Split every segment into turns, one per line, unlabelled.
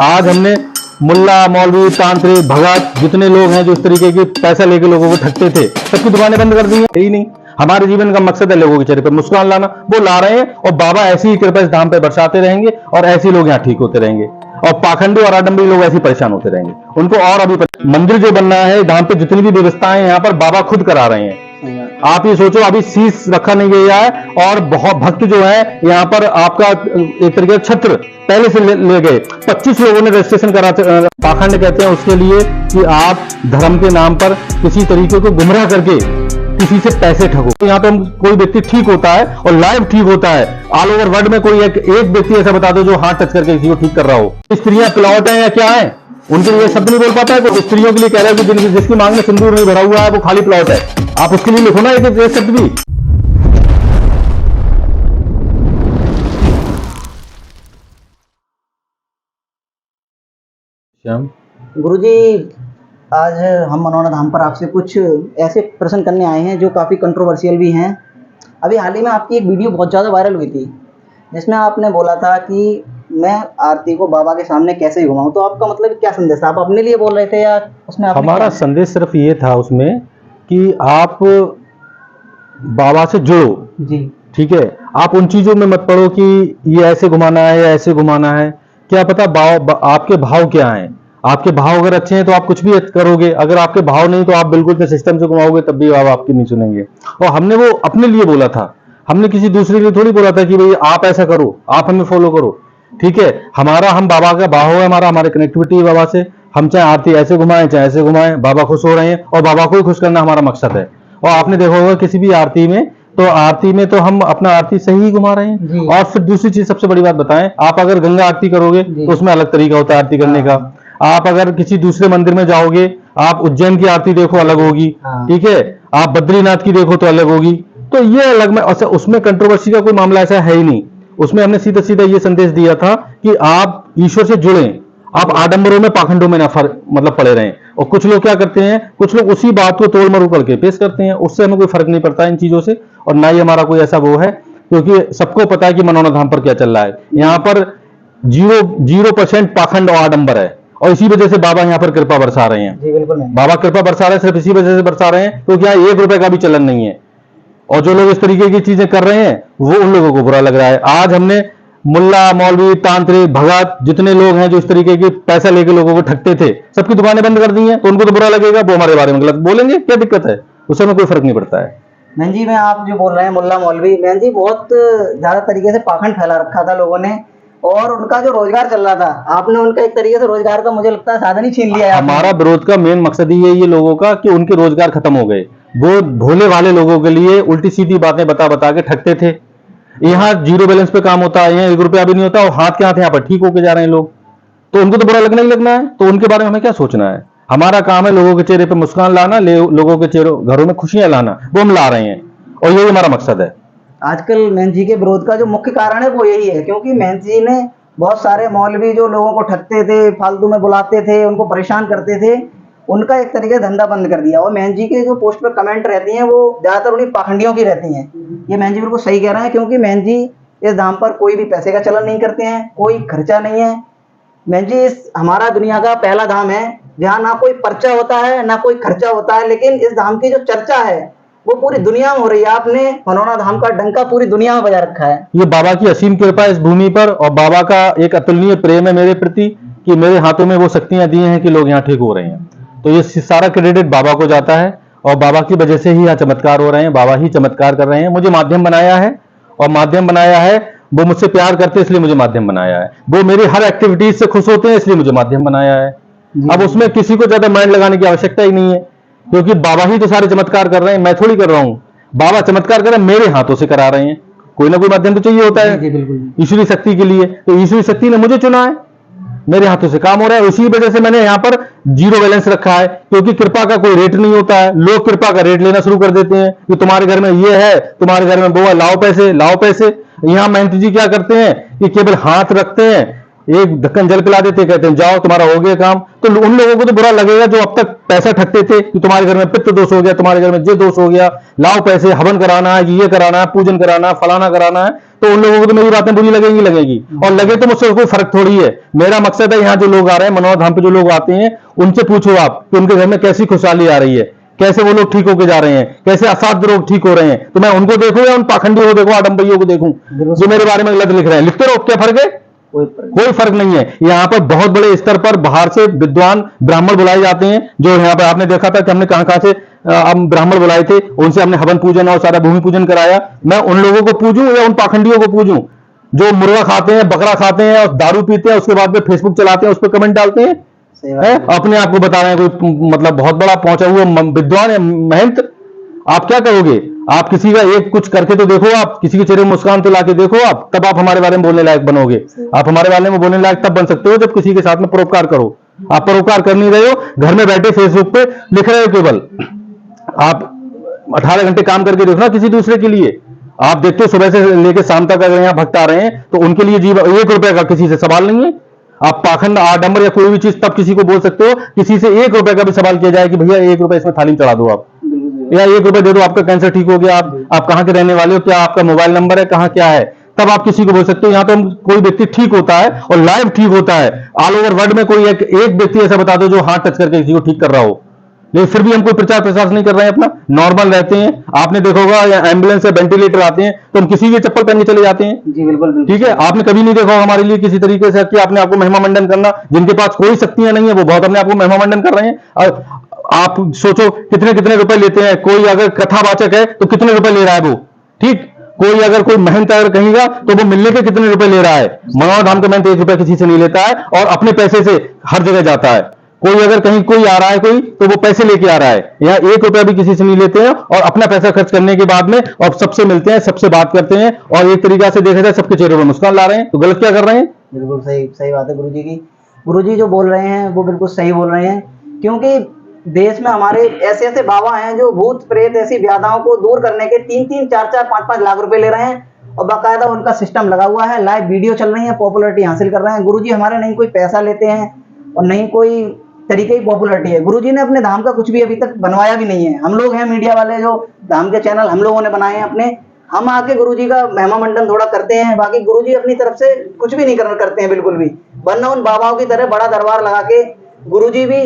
आज हमने मुल्ला, मौलवी, तांत्रिक, भगत जितने लोग हैं जो इस तरीके की पैसा लेके लोगों को ठगते थे, सबकी दुकानें बंद कर दी हैं। यही नहीं, हमारे जीवन का मकसद है लोगों के चेहरे पर मुस्कान लाना, वो ला रहे हैं। और बाबा ऐसी ही कृपा इस धाम पे बरसाते रहेंगे और ऐसे ही लोग यहाँ ठीक होते रहेंगे। और पाखंडी और आडंबरी लोग ऐसे ही परेशान होते रहेंगे। उनको और अभी मंदिर जो बनना है धाम पे, जितनी भी व्यवस्थाएं यहाँ पर बाबा खुद करा रहे हैं। आप ये सोचो, अभी शीश रखा नहीं गया है और बहुत भक्त जो है यहाँ पर आपका एक तरीके से छत्र पहले से ले गए। 25 लोगों ने रजिस्ट्रेशन करा। पाखंड कहते हैं उसके लिए कि आप धर्म के नाम पर किसी तरीके को गुमराह करके किसी से पैसे ठगो। तो यहाँ पे हम कोई व्यक्ति ठीक होता है और लाइव ठीक होता है, ऑल ओवर वर्ल्ड में कोई एक व्यक्ति ऐसा बता दो जो हाथ टच करके किसी को ठीक कर रहा हो। स्त्रियां पिलावट है या क्या है, उनके लिए शब्द नहीं बोल पाता है। तो स्त्रियों के लिए कह रहा है कि जिसकी मांग में सिंदूर नहीं भरा हुआ है वो खाली प्लॉट है। आप उसके लिए लिखो ना एक शब्द भी। श्याम
गुरुजी, आज हम मनोना धाम पर आपसे कुछ ऐसे प्रश्न करने आए हैं जो काफ़ी कंट्रोवर्शियल भी हैं। अभी हाल ही में आपकी एक वीडियो बहुत ज़्यादा वायरल हुई थी जिसमें आपने बोला था कि मैं आरती को बाबा के सामने कैसे घुमाऊं। तो आपका मतलब क्या संदेश था? आप अपने लिए बोल रहे थे या उसमें
हमारा संदेश सिर्फ ये था उसमें कि आप बाबा से जुड़ो
जी,
ठीक है। आप उन चीजों में मत पड़ो कि ये ऐसे घुमाना है या ऐसे घुमाना है। क्या पता आपके भाव क्या हैं। आपके भाव अगर अच्छे हैं तो आप कुछ भी करोगे, अगर आपके भाव नहीं तो आप बिल्कुल से सिस्टम से घुमाओगे तब भी बाबा आपकी नहीं सुनेंगे। और हमने वो अपने लिए बोला था, हमने किसी दूसरे के लिए थोड़ी बोला था कि भाई आप ऐसा करो, आप हमें फॉलो करो, ठीक है। हम बाबा का भाव है, हमारे कनेक्टिविटी है बाबा से। हम चाहे आरती ऐसे घुमाएं चाहे ऐसे घुमाएं, बाबा खुश हो रहे हैं और बाबा को ही खुश करना हमारा मकसद है। और आपने देखा होगा किसी भी आरती में तो हम अपना आरती सही ही घुमा रहे हैं। और फिर दूसरी चीज सबसे बड़ी बात बताएं, आप अगर गंगा आरती करोगे तो उसमें अलग तरीका होता है आरती करने का। आप अगर किसी दूसरे मंदिर में जाओगे, आप उज्जैन की आरती देखो अलग होगी, ठीक है। आप बद्रीनाथ की देखो तो अलग होगी। तो ये अलग में, उसमें कंट्रोवर्सी का कोई मामला ऐसा है ही नहीं। उसमें हमने सीधा सीधा ये संदेश दिया था कि आप ईश्वर से जुड़ें, आप आडंबरों में पाखंडों में ना मतलब पड़े रहें। और कुछ लोग क्या करते हैं, कुछ लोग उसी बात को तोड़ मरोड़ करके पेश करते हैं। उससे हमें कोई फर्क नहीं पड़ता इन चीजों से, और ना ही हमारा कोई ऐसा वो है, क्योंकि सबको पता है कि मनोना धाम पर क्या चल रहा है। यहाँ पर 0% पाखंड और आडंबर है, और इसी वजह से बाबा यहाँ पर कृपा बरसा रहे हैं।
जी बिल्कुल,
बाबा कृपा बरसा रहे हैं, सिर्फ इसी वजह से बरसा रहे हैं क्योंकि यहाँ 1 रुपए का भी चलन नहीं है। और जो लोग इस तरीके की चीजें कर रहे हैं वो उन लोगों को बुरा लग रहा है। आज हमने मुल्ला, मौलवी, तांत्रिक, भगत जितने लोग हैं जो इस तरीके की पैसा लेके लोगों को ठगते थे, सबकी दुकानें बंद कर दी हैं। तो उनको तो बुरा लगेगा, वो हमारे बारे में गलत बोलेंगे, क्या दिक्कत है, उससे हमें कोई फर्क नहीं पड़ता है।
बहन जी, मैं आप जो बोल रहे हैं मुल्ला मौलवी, बहन जी बहुत ज्यादा तरीके से पाखंड फैला रखा था लोगों ने, और उनका जो रोजगार चल रहा था आपने उनका एक तरीके से रोजगार का, मुझे लगता है, साधन ही छीन लिया है।
हमारा विरोध का मेन मकसद ही है ये लोगों का कि उनके रोजगार खत्म हो गए। वो भोले भाले लोगों के लिए उल्टी सीधी बातें बता बता के ठगते थे। यहाँ 0 बैलेंस पे काम होता है, यहाँ 1 रुपया भी नहीं होता, और हाथ के हाथ यहाँ पर ठीक होके जा रहे हैं लोग। तो उनको तो बुरा लगना ही लगना है। तो उनके बारे में हमें क्या सोचना है। हमारा काम है लोगों के चेहरे पे मुस्कान लाना, लोगों के घरों में खुशियां लाना, वो हम ला रहे हैं, और यही हमारा मकसद है।
आजकल महंत जी के विरोध का जो मुख्य कारण है वो यही है, क्योंकि महंत जी ने बहुत सारे मौलवी जो लोगों को ठगते थे, फालतू में बुलाते थे, उनको परेशान करते थे, उनका एक तरीके से धंधा बंद कर दिया। और महंत जी के जो पोस्ट पर कमेंट रहती हैं वो ज्यादातर उन्हीं पाखंडियों की रहती हैं। ये महंत जी बिल्कुल सही कह रहे हैं, क्योंकि महंत जी इस धाम पर कोई भी पैसे का चलन नहीं करते हैं, कोई खर्चा नहीं है। महंत जी इस हमारा दुनिया का पहला धाम है जहाँ ना कोई पर्चा होता है ना कोई खर्चा होता है, लेकिन इस धाम की जो चर्चा है वो पूरी दुनिया में हो रही है। आपने मनोना धाम का डंका पूरी दुनिया में बजा रखा है।
ये बाबा की असीम कृपा है इस भूमि पर, और बाबा का एक अतुलनीय प्रेम है मेरे प्रति कि मेरे हाथों में वो शक्तियां दी हैं कि लोग यहाँ ठीक हो रहे हैं। तो ये सारा क्रेडिट बाबा को जाता है, और बाबा की वजह से ही यहाँ चमत्कार हो रहे हैं। बाबा ही चमत्कार कर रहे हैं। मुझे माध्यम बनाया है, और माध्यम बनाया है, वो मुझसे प्यार करते हैं इसलिए मुझे माध्यम बनाया है। वो मेरी हर एक्टिविटीज से खुश होते हैं इसलिए मुझे माध्यम बनाया है। अब उसमें किसी को ज्यादा माइंड लगाने की आवश्यकता ही नहीं है, क्योंकि बाबा ही तो सारे चमत्कार कर रहे हैं, मैं थोड़ी कर रहा हूं। बाबा चमत्कार कर रहे हैं, मेरे हाथों से करा रहे हैं। कोई ना कोई माध्यम तो चाहिए होता है ईश्वरी शक्ति के लिए। तो ईश्वरी शक्ति ने मुझे चुना है, मेरे हाथों से काम हो रहा है। इसी वजह से मैंने यहाँ पर 0 बैलेंस रखा है, क्योंकि कृपा का कोई रेट नहीं होता है। लोग कृपा का रेट लेना शुरू कर देते हैं कि तुम्हारे घर में ये है, तुम्हारे घर में वो है, लाओ पैसे लाओ पैसे। यहाँ महंत जी क्या करते हैं कि केवल हाथ रखते हैं, एक ढक्कन जल पिला देते, कहते हैं जाओ तुम्हारा हो गया काम। तो उन लोगों को तो बुरा लगेगा जो अब तक पैसा ठगते थे कि तुम्हारे घर में पित्त दोष हो गया, तुम्हारे घर में ये दोष हो गया, लाओ पैसे, हवन कराना है, ये कराना है, पूजन कराना है, फलाना कराना है। तो उन लोगों को तो मेरी बातें बुरी लगेगी, और लगे तो मुझसे कोई फर्क थोड़ी है। मेरा मकसद है यहाँ जो लोग आ रहे हैं, मनोहर धाम पे जो लोग आते हैं, उनसे पूछो आप कि उनके घर में कैसी खुशहाली आ रही है, कैसे वो लोग ठीक होके जा रहे हैं, कैसे असाध्य लोग ठीक हो रहे हैं। तो मैं उनको देखूं या उन पाखंडियों को देखूं, आडम्बरियों को देखूं जो मेरे बारे में गलत लिख रहे हैं? लिखते रहो, क्या फर्क है? कोई फर्क नहीं है। यहाँ पर बहुत बड़े स्तर पर बाहर से विद्वान ब्राह्मण बुलाए जाते हैं, जो यहाँ पर आपने देखा था कि हमने कहां से हम ब्राह्मण बुलाए थे, उनसे हमने हवन पूजन और सारा भूमि पूजन कराया। मैं उन लोगों को पूजूं या उन पाखंडियों को पूजूं जो मुर्गा खाते हैं, बकरा खाते हैं और दारू पीते हैं, उसके बाद में फेसबुक चलाते हैं, उस पर कमेंट डालते हैं, अपने आप को बता रहे हैं कोई मतलब बहुत बड़ा पहुंचा हुआ विद्वान या महंत। आप क्या करोगे? आप किसी का एक कुछ करके तो देखो, आप किसी के चेहरे में मुस्कान तो लाके देखो, आप तब आप हमारे बारे में बोलने लायक बनोगे। आप हमारे बारे में बोलने लायक तब बन सकते हो जब किसी के साथ में परोपकार करो। आप परोपकार कर नहीं रहे हो, घर में बैठे फेसबुक पे लिख रहे हो केवल। आप 18 घंटे काम करके देखो ना किसी दूसरे के लिए। आप देखते हो सुबह से लेकर शाम तक अगर यहाँ भक्त आ रहे हैं तो उनके लिए जीवन 1 रुपए का किसी से सवाल नहीं है। आप पाखंड, आडंबर या कोई भी चीज तब किसी को बोल सकते हो, किसी से 1 रुपए का भी सवाल किया जाए कि भैया 1 रुपए इसमें थाली में चढ़ा दो आप, या 1 रुपए दे दो, आपका कैंसर ठीक हो गया, आप कहाँ के रहने वाले हो, क्या आपका मोबाइल नंबर है, कहाँ क्या है, तब आप किसी को बोल सकते हो। यहाँ तो कोई व्यक्ति ठीक होता है और लाइव ठीक होता है। ऑल ओवर वर्ल्ड में कोई एक व्यक्ति ऐसा बता दो जो हाथ टच करके किसी को ठीक कर रहा हो, लेकिन फिर भी हम कोई प्रचार प्रसार नहीं कर रहे हैं, अपना नॉर्मल रहते हैं। आपने देखा होगा या एम्बुलेंस या वेंटिलेटर आते हैं तो हम किसी के चप्पल पहन के चले जाते हैं।
जी बिल्कुल।
ठीक है, आपने कभी नहीं देखा हमारे लिए किसी तरीके से कि आपने आपको महिमा मंडन करना। जिनके पास कोई शक्तियां नहीं है वो बहुत अपने आपको महिमा मंडन कर रहे हैं। और आप सोचो कितने कितने रुपए लेते हैं। कोई अगर कथावाचक है तो कितने रुपए ले रहा है वो, ठीक। कोई अगर कोई महंत अगर कहेगा तो वो मिलने के कितने रुपए ले रहा है। मनोहर धाम का महंत 1 रुपया किसी से नहीं लेता है और अपने पैसे से हर जगह जाता है। कोई अगर कहीं कोई आ रहा है कोई तो वो पैसे लेके आ रहा है। यहाँ 1 रुपया भी किसी से नहीं लेते हैं और अपना पैसा खर्च करने के बाद में और सबसे मिलते हैं, सबसे बात करते हैं और एक तरीका से देखा जाए सबके चेहरे पर मुस्कान ला रहे हैं। तो गलत क्या कर रहे हैं?
बिल्कुल सही सही बात है गुरुजी की। गुरुजी जो बोल रहे हैं वो बिल्कुल सही बोल रहे हैं, क्योंकि देश में हमारे ऐसे ऐसे बाबा हैं जो भूत प्रेत ऐसी व्याधाओं को दूर करने के 3-3, 4-4, 5-5 लाख रुपए ले रहे हैं और बाकायदा उनका सिस्टम लगा हुआ है, लाइव वीडियो चल रही है, पॉपुलैरिटी हासिल कर रहे हैं। गुरुजी हमारे नहीं कोई पैसा लेते हैं और नहीं कोई तरीके की पॉपुलैरिटी है। गुरुजी ने अपने धाम का कुछ भी अभी तक बनवाया भी नहीं है। हम लोग हैं मीडिया वाले जो धाम के चैनल हम लोगों ने बनाए हैं अपने, हम आके गुरुजी का महिमा मंडन थोड़ा करते हैं, बाकी गुरुजी अपनी तरफ से कुछ भी नहीं करते हैं बिल्कुल भी। वरना उन बाबाओं की तरह बड़ा दरबार लगा के गुरुजी भी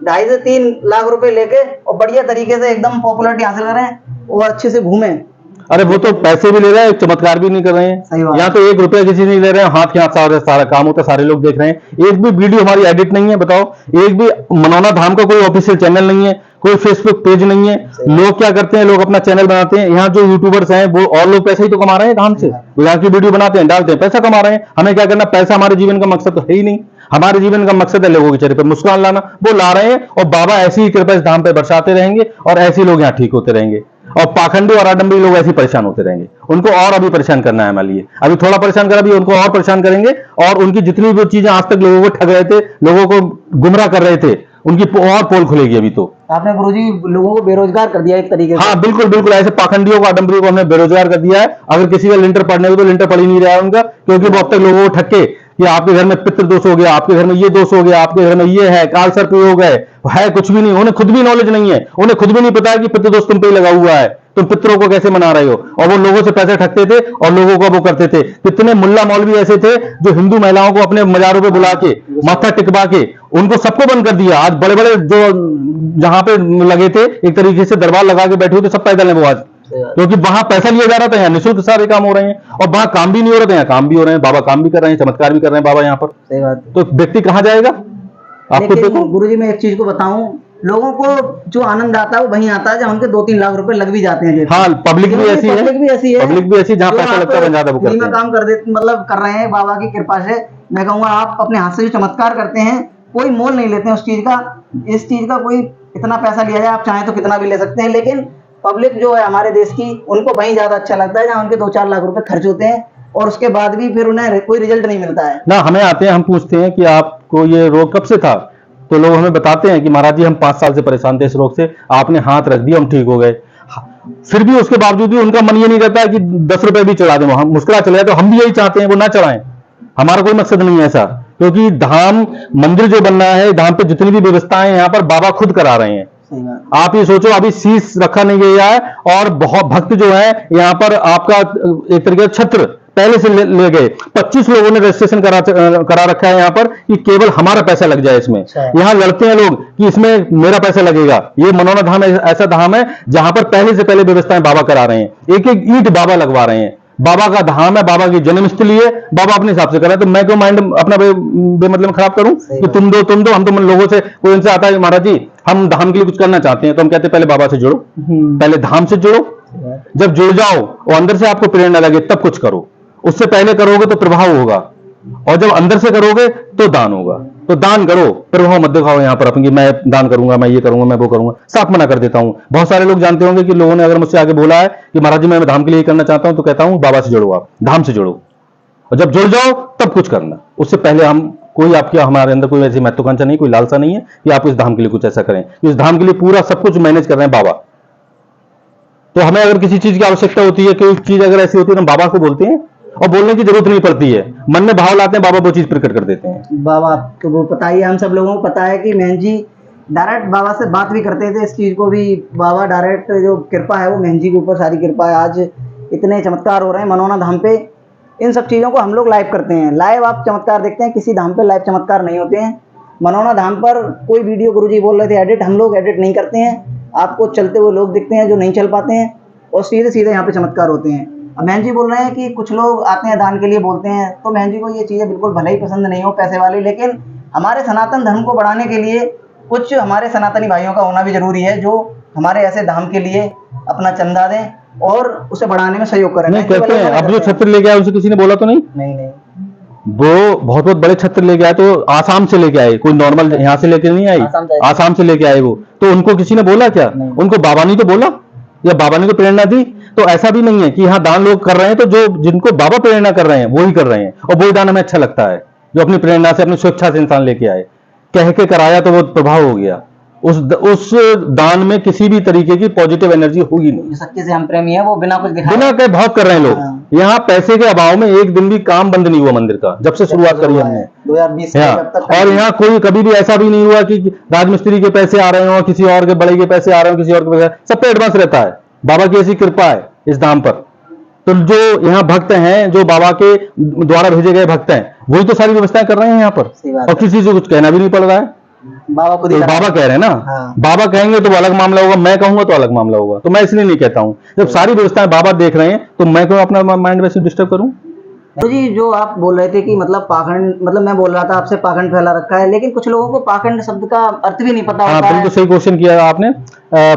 2.5 से 3 लाख रुपए लेके और बढ़िया तरीके से एकदम पॉपुलैरिटी हासिल करें और अच्छे से घूमें।
अरे वो तो पैसे भी ले रहे हैं, चमत्कार भी नहीं कर रहे हैं। यहाँ तो 1 रुपया किसी नहीं ले रहे हैं, हाथ के हाथ सारा काम होता है, सारे लोग देख रहे हैं। एक भी वीडियो हमारी एडिट नहीं है, बताओ। एक भी मनोहर धाम का कोई ऑफिशियल चैनल नहीं है, कोई फेसबुक पेज नहीं है। लोग क्या करते हैं, लोग अपना चैनल बनाते हैं। यहाँ जो यूट्यूबर्स हैं वो और लोग पैसे ही तो कमा रहे हैं धाम से। यहाँ की वीडियो बनाते हैं, डालते हैं, पैसा कमा रहे हैं। हमें क्या करना, पैसा हमारे जीवन का मकसद तो है ही नहीं। हमारे जीवन का मकसद है लोगों के चेहरे पर मुस्कान लाना, वो ला रहे हैं। और बाबा ऐसी ही कृपा इस धाम पे बरसाते रहेंगे और ऐसे लोग यहाँ ठीक होते रहेंगे और पाखंडी और आडंबरी लोग ऐसे परेशान होते रहेंगे। उनको और अभी परेशान करना है हमारे लिए। अभी थोड़ा परेशान करा, अभी उनको और परेशान करेंगे और उनकी जितनी भी चीजें आज तक लोगों को ठग रहे थे, लोगों को गुमराह कर रहे थे, उनकी और पोल खुलेगी अभी तो।
आपने गुरुजी लोगों को बेरोजगार कर दिया एक तरीके से।
हाँ बिल्कुल बिल्कुल, ऐसे पाखंडियों को, आडंबरियों को हमने बेरोजगार कर दिया है। अगर किसी का लिंटर पढ़ने को तो लिंटर पढ़ ही नहीं रहा है उनका, क्योंकि वो अब तक लोगों को ठक्के कि आपके घर में पितृ दोष हो गया, आपके घर में ये दोष हो गया, आपके घर में ये है, काल सर्प हो गए, है कुछ भी नहीं। उन्हें खुद भी नॉलेज नहीं है, उन्हें खुद भी नहीं पता है कि पितृ दोष तुम पे लगा हुआ है, तुम पितरों को कैसे मना रहे हो। और वो लोगों से पैसे ठगते थे और लोगों को वो करते थे। कितने मुल्ला मौलवी ऐसे थे जो हिंदू महिलाओं को अपने मजारों पे बुला के माथा टिकवा के उनको सबको बंद कर दिया। आज बड़े बड़े जो जहां पे लगे थे, एक तरीके से दरबार लगा के बैठे हुए थे, सब पैदल है वो आज, क्योंकि वहां पैसा लिया जा रहा था, यहाँ निःशुल्क सारे काम हो रहे हैं। और वहां काम भी नहीं हो रहे थे, यहाँ काम भी हो रहे हैं। बाबा काम भी कर रहे हैं, चमत्कार भी कर रहे हैं बाबा यहाँ पर।
सही बात।
तो व्यक्ति कहाँ जाएगा? आप खुद देखो।
गुरुजी मैं एक चीज को बताऊं, लोगों को जो आनंद आता है वो वहीं आता है जहाँ उनके 2-3 लाख रुपए लग भी जाते हैं।
हाँ, पब्लिक भी ऐसी है,
पब्लिक भी ऐसी है,
पब्लिक भी ऐसी जहाँ पैसा लगता है ज्यादा वो करते हैं।
काम कर देते, मतलब कर रहे हैं बाबा की कृपा से। मैं कहूंगा आप अपने हाथ से जो चमत्कार करते हैं कोई मोल नहीं लेते हैं उस चीज का। इस चीज का कोई इतना पैसा लिया जाए, आप चाहें तो कितना भी ले सकते हैं, लेकिन पब्लिक जो है हमारे देश की, उनको वहीं ज्यादा अच्छा लगता है जहाँ उनके 2-4 लाख रुपए खर्च होते हैं और उसके बाद भी फिर उन्हें कोई रिजल्ट नहीं मिलता है
ना। हमें आते हैं, हम पूछते हैं कि आपको ये रोग कब से था, तो लोग हमें बताते हैं कि महाराज जी हम 5 साल से परेशान थे इस रोग से, आपने हाथ रख दिया हम ठीक हो गए। फिर भी उसके बावजूद भी उनका मन ये नहीं करता कि 10 रुपए भी चढ़ा दें, हम मुस्कुरा चले तो हम भी यही चाहते हैं वो ना चढ़ाएं। हमारा कोई मकसद नहीं है ऐसा, क्योंकि धाम मंदिर जो बनना है, धाम पे जितनी भी व्यवस्थाएं यहाँ पर बाबा खुद करा रहे हैं। आप ये सोचो, अभी शीश रखा नहीं गया है और बहुत भक्त जो है यहाँ पर आपका एक तरीके से छत्र पहले से ले गए। 25 लोगों ने रजिस्ट्रेशन करा रखा है यहाँ पर कि केवल हमारा पैसा लग जाए इसमें। यहाँ लड़ते हैं लोग कि इसमें मेरा पैसा लगेगा। ये मनौना धाम ऐसा धाम है जहां पर पहले से पहले व्यवस्थाएं बाबा करा रहे हैं, एक एक ईंट बाबा लगवा रहे हैं। बाबा का धाम है, बाबा की जन्मस्थली है, बाबा अपने हिसाब से कर रहे हैं। तो मैं क्यों माइंड अपना बेमतलब खराब करूं कि तुम दो हम तो लोगों से, कोई उनसे आता है महाराज जी हम धाम के लिए कुछ करना चाहते हैं, तो हम कहते हैं पहले बाबा से जुड़ो, पहले धाम से जुड़ो, जब जुड़ जाओ और अंदर से आपको प्रेरणा लगे तब कुछ करो। उससे पहले करोगे तो प्रभाव होगा, और जब अंदर से करोगे तो दान होगा। तो दान करो, प्रभाव मत दिखाओ यहाँ पर अपनी मैं दान करूंगा, मैं ये करूंगा, मैं वो करूंगा। साफ मना कर देता हूं। बहुत सारे लोग जानते होंगे कि लोगों ने अगर मुझसे आगे बोला है कि महाराज जी मैं धाम के लिए करना चाहता हूं, तो कहता हूं बाबा से जुड़ो, आप धाम से जुड़ो, और जब जुड़ जाओ तब कुछ करना। उससे पहले हम कोई आपके हमारे अंदर कोई ऐसी महत्वाकांक्षा नहीं, कोई लालसा नहीं है कि आप इस धाम के लिए कुछ ऐसा करें। इस धाम के लिए पूरा सब कुछ मैनेज कर रहे हैं बाबा। तो हमें अगर किसी चीज की आवश्यकता होती है, कोई चीज अगर ऐसी होती है तो हम बाबा को बोलते हैं और बोलने की जरूरत नहीं पड़ती है, मन में भाव लाते हैं, बाबा वो चीज प्रकट कर देते हैं।
बाबा तो वो पता ही है, हम सब लोगों को पता है कि महन जी डायरेक्ट बाबा से बात भी करते थे। इस चीज को भी बाबा डायरेक्ट जो कृपा है वो महन जी के ऊपर सारी कृपा है। आज इतने चमत्कार हो रहे हैं मनौना धाम पे, इन सब चीज़ों को हम लोग लाइव करते हैं। लाइव आप चमत्कार देखते हैं, किसी धाम पे लाइव चमत्कार नहीं होते हैं। मनौना धाम पर कोई वीडियो गुरुजी बोल रहे थे एडिट, हम लोग एडिट नहीं करते हैं। आपको चलते हुए लोग दिखते हैं जो नहीं चल पाते हैं, और सीधे सीधे यहाँ पे चमत्कार होते हैं। अब महन जी बोल रहे हैं कि कुछ लोग आते हैं दान के लिए बोलते हैं, तो महन जी को ये चीज़ें बिल्कुल भले ही पसंद नहीं हो पैसे वाली, लेकिन हमारे सनातन धर्म को बढ़ाने के लिए कुछ हमारे सनातनी भाइयों का होना भी जरूरी है, जो हमारे ऐसे धाम के लिए अपना चंदा दें और उसे बढ़ाने में सहयोग करें।
नहीं करते हैं। अब जो छत्र लेके आए उसे किसी ने बोला तो नहीं?
नहीं,
वो बहुत बड़े छत्र लेके आए, तो आसाम से लेके आए, कोई नॉर्मल यहाँ से लेके नहीं आई, आसाम से लेके आए वो। तो उनको किसी ने बोला क्या? उनको बाबा ने तो बोला, या बाबा ने तो प्रेरणा दी। तो ऐसा भी नहीं है कि यहाँ दान लोग कर रहे हैं तो जो जिनको बाबा प्रेरणा कर रहे हैं वो ही कर रहे हैं, और वही दान हमें अच्छा लगता है जो अपनी प्रेरणा से, अपनी स्वेच्छा से इंसान लेके आए, कह के कराया तो वो प्रभाव हो गया। उस दान में किसी भी तरीके की पॉजिटिव एनर्जी होगी नहीं।
जो सच्चे से हम प्रेमी है वो बिना कुछ दिखाए,
बिना कहे बहुत कर रहे हैं लोग। यहाँ पैसे के अभाव में एक दिन भी काम बंद नहीं हुआ मंदिर का, जब से शुरुआत करी हमने
2020 से जब तक।
और यहाँ कोई कभी भी ऐसा भी नहीं हुआ कि राजमिस्त्री के पैसे आ रहे हो, किसी और के बड़े के पैसे आ रहे हो, किसी और के पैसे, सब पे एडवांस रहता है। बाबा की ऐसी कृपा है इस धाम पर। तो जो यहाँ भक्त हैं, जो बाबा के द्वारा भेजे गए भक्त हैं, वही तो सारी व्यवस्थाएं कर रहे हैं यहाँ पर, और किसी से कुछ कहना भी नहीं पड़ रहा है।
बाबा को
तो बाबा कह रहे हैं ना।
हाँ।
बाबा कहेंगे तो वो अलग मामला होगा, मैं कहूंगा तो अलग मामला होगा। तो मैं इसलिए नहीं कहता हूं, जब सारी व्यवस्थाएं बाबा देख रहे हैं तो मैं क्यों अपना माइंड वैसे डिस्टर्ब करूं?
तो जी जो आप बोल रहे थे कि मतलब पाखंड, मतलब मैं बोल रहा था आपसे पाखंड फैला रखा है, लेकिन कुछ लोगों को पाखंड शब्द का अर्थ भी नहीं पता होता है।
हाँ, बिल्कुल सही क्वेश्चन किया आपने।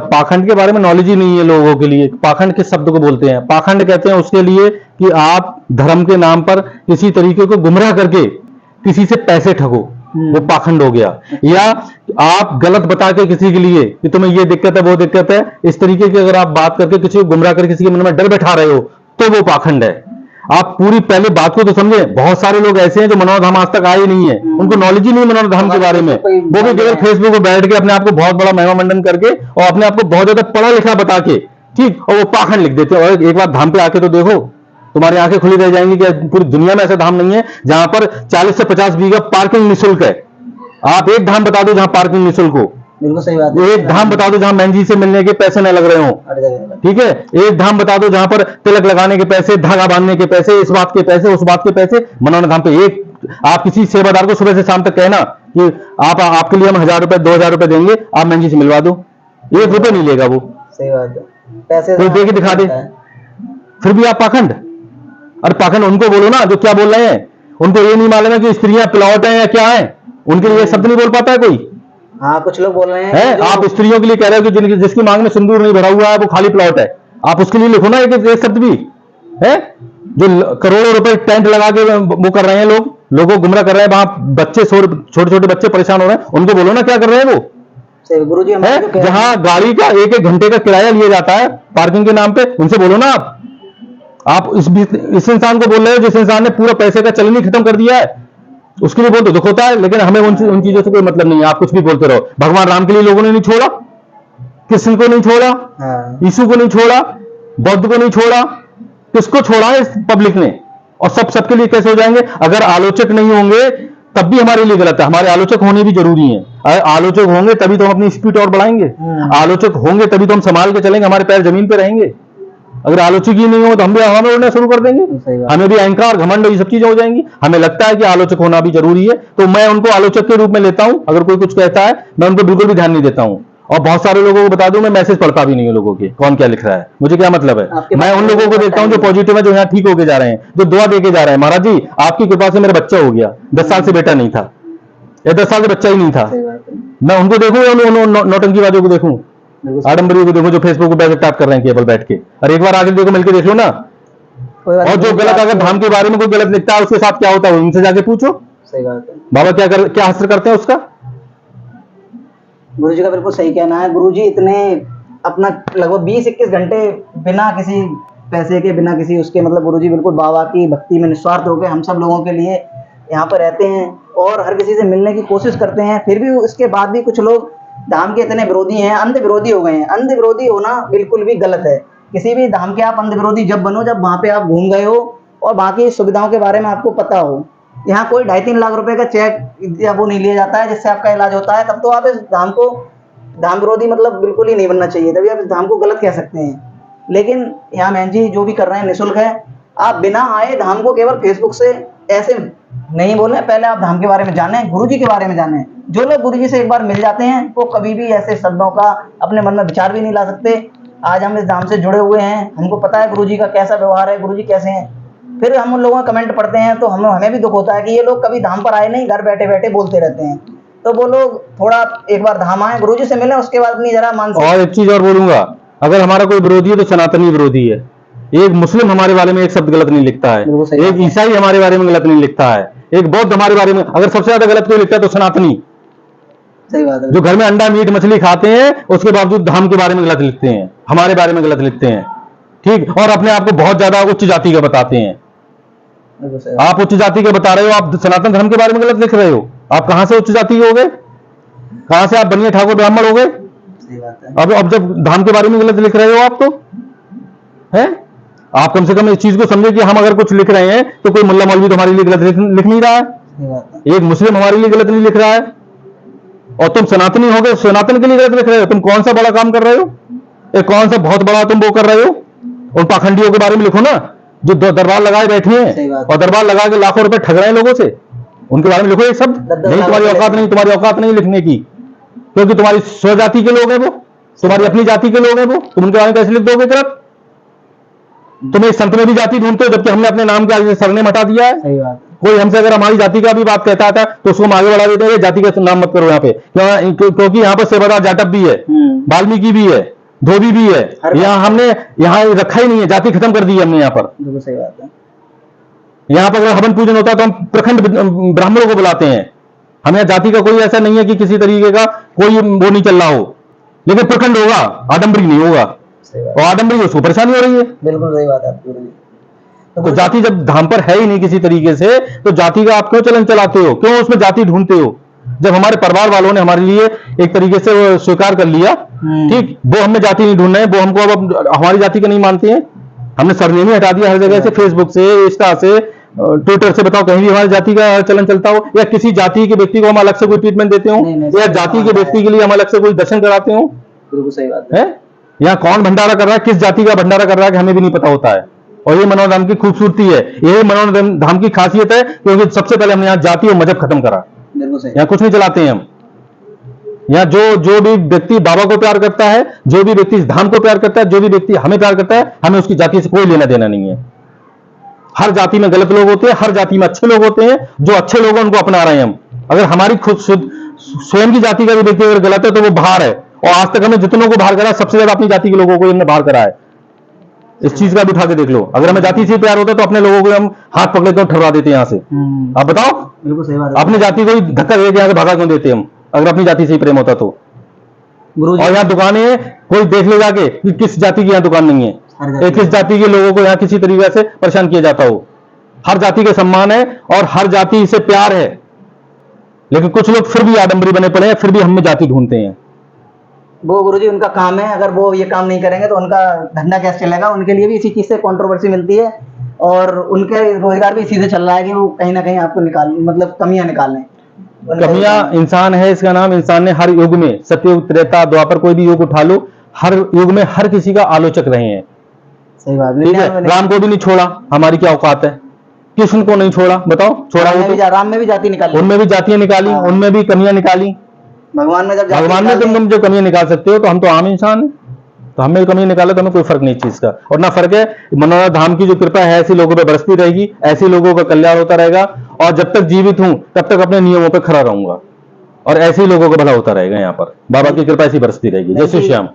पाखंड के बारे में नॉलेज ही नहीं है लोगों के लिए। पाखंड किस शब्द को बोलते हैं? पाखंड कहते हैं उसके लिए कि आप धर्म के नाम पर किसी तरीके को गुमराह करके किसी से पैसे ठगो, वो पाखंड हो गया। या आप गलत बता के किसी के लिए कि तुम्हें ये दिक्कत है, वो दिक्कत है, इस तरीके की अगर आप बात करके किसी को गुमराह कर किसी के मन में डर बैठा रहे हो, तो वो पाखंड है। आप पूरी पहले बात को तो समझे। बहुत सारे लोग ऐसे हैं जो मनौना धाम आज तक आए नहीं है, उनको नॉलेज ही नहीं है मनौना धाम के बारे में। वो भी केवल फेसबुक पर बैठ के अपने आप को बहुत बड़ा महिमा मंडन करके और अपने आप को बहुत ज्यादा पढ़ा लिखा बता के, ठीक, और वो पाखंड लिख देते हैं। और एक बार धाम पे आके तो देखो, तुम्हारी आंखें खुली रह जाएंगी कि पूरी दुनिया में ऐसा धाम नहीं है जहां पर 40 से 50 बीघा पार्किंग निःशुल्क है। आप एक धाम बता दो जहां पार्किंग निःशुल्क हो।
बिल्कुल सही बात है।
एक धाम बता दो जहां महन जी से मिलने के पैसे न लग रहे हो, ठीक है। एक धाम बता दो जहां पर तिलक लगाने के पैसे, धागा बांधने के पैसे, इस बात के पैसे, उस बात के पैसे। मनौना धाम पे एक आप किसी सेवादार को सुबह से शाम तक कहना कि आपके लिए हम 1000 रुपए 2000 रुपए देंगे, आप महन जी से मिलवा दो, 1 रुपए नहीं लेगा वो।
सही बात है। पैसे
कोई दे के दिखा दे, फिर भी आप पाखंड। अरे पाखंड उनको बोलो ना जो क्या बोल रहे हैं। उनको ये नहीं मालूम है कि स्त्रियां प्लॉट है या क्या है, उनके लिए शब्द नहीं बोल पाता है कोई।
हाँ, कुछ लोग बोल रहे हैं
है, आप स्त्रियों के लिए कह रहे हो कि जिसकी मांग में सिंदूर नहीं भरा हुआ है वो खाली प्लॉट है। आप उसके लिए लिखो ना एक शब्द भी है। जो करोड़ों रुपए टेंट लगा के वो कर रहे हैं, लोगों को गुमराह कर रहे हैं, वहां बच्चे, छोटे छोटे बच्चे परेशान हो रहे हैं, उनको बोलो ना क्या कर रहे हैं वो।
गुरुजी
है जहां गाड़ी का 1-1 घंटे का किराया लिया जाता है पार्किंग के नाम पे, उनसे बोलो ना। आप इस इंसान को बोल रहे हो जिस इंसान ने पूरा पैसे का चलन ही खत्म कर दिया है, उसके लिए बोल तो दुख होता है। लेकिन हमें उन चीजों से कोई मतलब नहीं है, आप कुछ भी बोलते रहो। भगवान राम के लिए लोगों ने नहीं छोड़ा, कृष्ण को नहीं छोड़ा, यीशु को नहीं छोड़ा, बौद्ध को नहीं छोड़ा, किसको छोड़ा है इस पब्लिक ने? और सबके लिए कैसे हो जाएंगे? अगर आलोचक नहीं होंगे तब भी हमारे लिए गलत है। हमारे आलोचक होने भी जरूरी है। अगर आलोचक होंगे तभी तो हम अपनी स्पीड और बढ़ाएंगे, आलोचक होंगे तभी तो हम संभाल के चलेंगे, हमारे पैर जमीन पे रहेंगे। अगर आलोचक ही नहीं हो तो हम भी हवा में उड़ना शुरू कर देंगे,
सही बात।
हमें भी अहंकार घमंड ये सब चीजें हो जाएंगी। हमें लगता है कि आलोचक होना भी जरूरी है, तो मैं उनको आलोचक के रूप में लेता हूं। अगर कोई कुछ कहता है मैं उनको बिल्कुल भी ध्यान नहीं देता हूं। और बहुत सारे लोगों को बता दूं, मैं मैसेज पढ़ता भी नहीं हूं लोगों के, कौन क्या लिख रहा है, मुझे क्या मतलब
आपके
है। मैं
पास
उन लोगों को देखता हूं जो पॉजिटिव है, जो यहाँ ठीक होके जा रहे हैं, जो दुआ देके जा रहे हैं। महाराज जी आपकी कृपा से मेरा बच्चा हो गया, 10 साल से बेटा नहीं था, या 10 साल से बच्चा ही नहीं था।
सही बात है।
मैं उनको देखूं या उन नौटंकीबाजों को देखूं,
बिल्कुल
आडंबरी को देखो जो फेसबुक पे टाइप कर रहे हैं केवल बैठ के। और एक बार आगे देखो, मिलकर देख लो ना।
कोई बात
और जो
नहीं,
गलत अगर
आपको-
धाम के बारे में कोई गलत लिखता है उसके साथ क्या होता है, उनसे जाके पूछो
सही बात है।
बाबा क्या हस्त्र करते हैं उसका।
गुरुजी का बिल्कुल सही कहना है। गुरुजी इतने अपना लगभग 20-21 घंटे बिना किसी पैसे के, बिना किसी उसके, मतलब गुरुजी बिल्कुल बाबा की भक्ति में निस्वार्थ होकर हम सब लोगों के लिए यहाँ पर रहते हैं और हर किसी से मिलने की कोशिश करते हैं। फिर भी उसके बाद भी कुछ लोग धाम के इतने विरोधी हैं, अंध विरोधी हो गए हैं। अंध विरोधी होना बिल्कुल भी गलत है। किसी भी धाम के आप अंध विरोधी जब बनो, जब वहाँ पे आप घूम गए हो और बाकी सुविधाओं के बारे में आपको पता हो। यहाँ कोई 2.5-3 लाख रुपए का चेक या वो नहीं लिया जाता है जिससे आपका इलाज होता है, तब तो आप इस धाम को धाम विरोधी मतलब बिल्कुल ही नहीं बनना चाहिए, तभी आप इस धाम को गलत कह सकते हैं। लेकिन यहाँ मैन जी जो भी कर रहे हैं निःशुल्क है। आप बिना आए धाम को केवल फेसबुक से ऐसे नहीं बोले, पहले आप धाम के बारे में जानें, गुरुजी के बारे में जानें। जो लोग गुरुजी से एक बार मिल जाते हैं वो कभी भी ऐसे शब्दों का अपने मन में विचार भी नहीं ला सकते। आज हम इस धाम से जुड़े हुए हैं, हमको पता है गुरुजी का कैसा व्यवहार है, गुरुजी कैसे हैं। फिर हम उन लोगों का कमेंट पढ़ते हैं तो हमें भी दुख होता है कि ये लोग कभी धाम पर आए नहीं, घर बैठे बैठे बोलते रहते हैं। तो वो लोग थोड़ा एक बार धाम आए, गुरुजी से मिले, उसके बाद अपनी जरा मानसिक।
और एक चीज और बोलूंगा, अगर हमारा कोई विरोधी है तो सनातनी विरोधी है। एक मुस्लिम हमारे बारे में एक शब्द गलत नहीं लिखता है,
बिल्कुल सही
एक
बात है।
ईसाई हमारे बारे में गलत नहीं लिखता है, एक बौद्ध हमारे बारे में अगर सबसे ज्यादा गलत कोई लिखता है तो सनातनी,
सही बात है।
जो घर में अंडा मीट मछली खाते हैं उसके बावजूद धाम के बारे में गलत लिखते हैं, हमारे बारे में गलत लिखते हैं, ठीक। और अपने आप को बहुत ज्यादा उच्च जाति का बताते हैं।
बिल्कुल सही बात
आप उच्च जाति के बता रहे हो, आप सनातन धर्म के बारे में गलत लिख रहे हो। आप कहां से उच्च जाति के हो गए, कहां से आप बनिए ठाकुर ब्राह्मण हो गए।
सही बात है।
अब जब धाम के बारे में गलत लिख रहे हो आप, तो है आप कम से कम इस चीज को समझे कि हम अगर कुछ लिख रहे हैं तो कोई मुल्ला मौलवी तो हमारे लिए गलत लिख नहीं रहा है,
सही बात है।
एक मुस्लिम हमारे लिए गलत नहीं लिख रहा है। और तुम सनातनी हो गए, सनातन के लिए गलत लिख रहे हो। तुम कौन सा बड़ा काम कर रहे हो, एक कौन सा बहुत बड़ा तुम वो कर रहे हो। उन पाखंडियों के बारे में लिखो ना, जो दरबार लगाए बैठे
सही
हैं
बात है।
और दरबार लगा के लाखों रुपए ठग रहे हैं लोगों से, उनके बारे में लिखो एक शब्द।
10-10
नहीं,
लाख
तुम्हारी
रुपए
औकात नहीं, तुम्हारी औकात नहीं लिखने की, क्योंकि तुम्हारी स्वजाति के लोग हैं वो, तुम्हारी अपनी जाति के लोग हैं वो, तुम उनके बारे में कैसे लिख दोगे तुरंत। तुम्हें संत में भी जाति ढूंढते हो, जबकि हमने अपने नाम के आगे सरनेम हटा दिया है।
सही बात है।
कोई हमसे अगर हमारी जाति का भी बात कहता था तो उसको हम आगे बढ़ा देते हैं, जाति का नाम मत करो यहाँ पे, क्योंकि यहाँ पर सेवादार जाटव भी है, वाल्मीकि भी है, धोबी भी है।
हर
यहाँ हमने यहाँ रखा ही नहीं है, जाति खत्म कर दी है हमने यहाँ पर।
बिल्कुल सही बात है।
यहाँ पर अगर हवन पूजन होता है तो हम प्रखंड ब्राह्मणों को बुलाते हैं। हमें जाति का कोई ऐसा नहीं है कि किसी तरीके का कोई वो नहीं चल रहा हो, लेकिन प्रखंड होगा, आडंबरी नहीं होगा।
सही बात
और आडंबरी उसको परेशानी हो रही है।
बिल्कुल सही बात है आपकी गुरुजी।
तो जाति जब धाम पर है ही नहीं किसी तरीके से, तो जाति का आप क्यों चलन चलाते हो, क्यों उसमें जाति ढूंढते हो। जब हमारे परिवार वालों ने हमारे लिए एक तरीके से वो स्वीकार कर लिया, ठीक, वो हमें जाति नहीं ढूंढ रहे हैं, वो हमको अब हमारी जाति का नहीं मानते हैं। हमने सरनेम ही हटा दिया हर जगह से, फेसबुक से, इंस्टा से, ट्विटर से। बताओ कहीं भी हमारी जाति का चलन चलता हो, या किसी जाति के व्यक्ति को हम अलग से कोई ट्रीटमेंट देते हो, या जाति के व्यक्ति के लिए हम अलग से कोई दर्शन कराते हो।
बिल्कुल सही बात है।
यहाँ कौन भंडारा कर रहा है, किस जाति का भंडारा कर रहा है, कि हमें भी नहीं पता होता है। और ये मनोरम धाम की खूबसूरती है, यही मनोरम धाम की खासियत है, क्योंकि सबसे पहले हमने यहाँ जाति और मजहब खत्म करा।
बिल्कुल सही।
यहाँ कुछ नहीं चलाते हैं हम। यहाँ जो भी व्यक्ति बाबा को प्यार करता है, जो भी व्यक्ति इस धाम को प्यार करता है, जो भी व्यक्ति हमें प्यार करता है, हमें उसकी जाति से कोई लेना देना नहीं है। हर जाति में गलत लोग होते हैं, हर जाति में अच्छे लोग होते हैं। जो अच्छे लोग हैं उनको अपना रहे हैं हम। अगर हमारी खुद स्वयं की जाति का भी व्यक्ति अगर गलत है तो वो बाहर है। और आज तक हमने जितनों को बाहर करा है, सबसे ज्यादा अपनी जाति के लोगों को हमने बाहर करा है। इस चीज का भी उठा के देख लो। अगर हमें जाति से प्यार होता है तो अपने लोगों को हम हाथ पकड़े तो ठहरा देते यहाँ से। आप बताओ,
बिल्कुल सही बात है।
अपनी जाति को ही धक्का दे के यहाँ से भगा क्यों देते हम, अगर अपनी जाति से ही प्रेम होता तो।
गुरुजी
और यहाँ दुकानें हैं, कोई देख ले जाके कि किस जाति की यहाँ दुकान नहीं है, किस जाति के लोगों को यहाँ किसी तरीके से परेशान किया जाता हो। हर जाति के सम्मान है और हर जाति से प्यार है, लेकिन कुछ लोग फिर भी आडंबरी बने पड़े हैं, फिर भी हमें जाति ढूंढते हैं।
वो गुरुजी उनका काम है, अगर वो ये काम नहीं करेंगे तो उनका धंधा कैसे चलेगा। उनके लिए भी इसी चीज से कंट्रोवर्सी मिलती है और उनके रोजगार भी इसी से चल रहा है कि वो कहीं ना कहीं आपको निकाल, मतलब कमियां निकालें।
कमियां इंसान है, इसका नाम। इंसान ने हर युग में, सतयुग, त्रेता, द्वापर, कोई भी युग उठा लो, हर युग में हर किसी का आलोचक रहे हैं।
सही बात।
ठीक है,
99
राम को भी नहीं छोड़ा, हमारी क्या औकात है? कृष्ण को नहीं छोड़ा, बताओ, छोड़ा हो तो?
राम में भी जाति निकाली,
उनमें भी जातियां निकाली,
हाँ।
उनमें भी कमियां निकाली।
भगवान में जब जाति
भगवान में
निकाल दी,
तुम जो कमियां निकाल सकते हो, तो हम तो आम इंसान हैं, तो हमें कमी निकाले तो हमें कोई फर्क नहीं इस चीज का। और ना फर्क है, मनोहर धाम की जो कृपा है ऐसे लोगों पे बरसती रहेगी, ऐसे लोगों का कल्याण होता रहेगा, और जब तक जीवित हूं तब तक अपने नियमों पे खड़ा रहूंगा, और ऐसे ही लोगों का भला होता रहेगा यहाँ पर। बाबा की कृपा ऐसी बरसती रहेगी। जय श्री श्याम।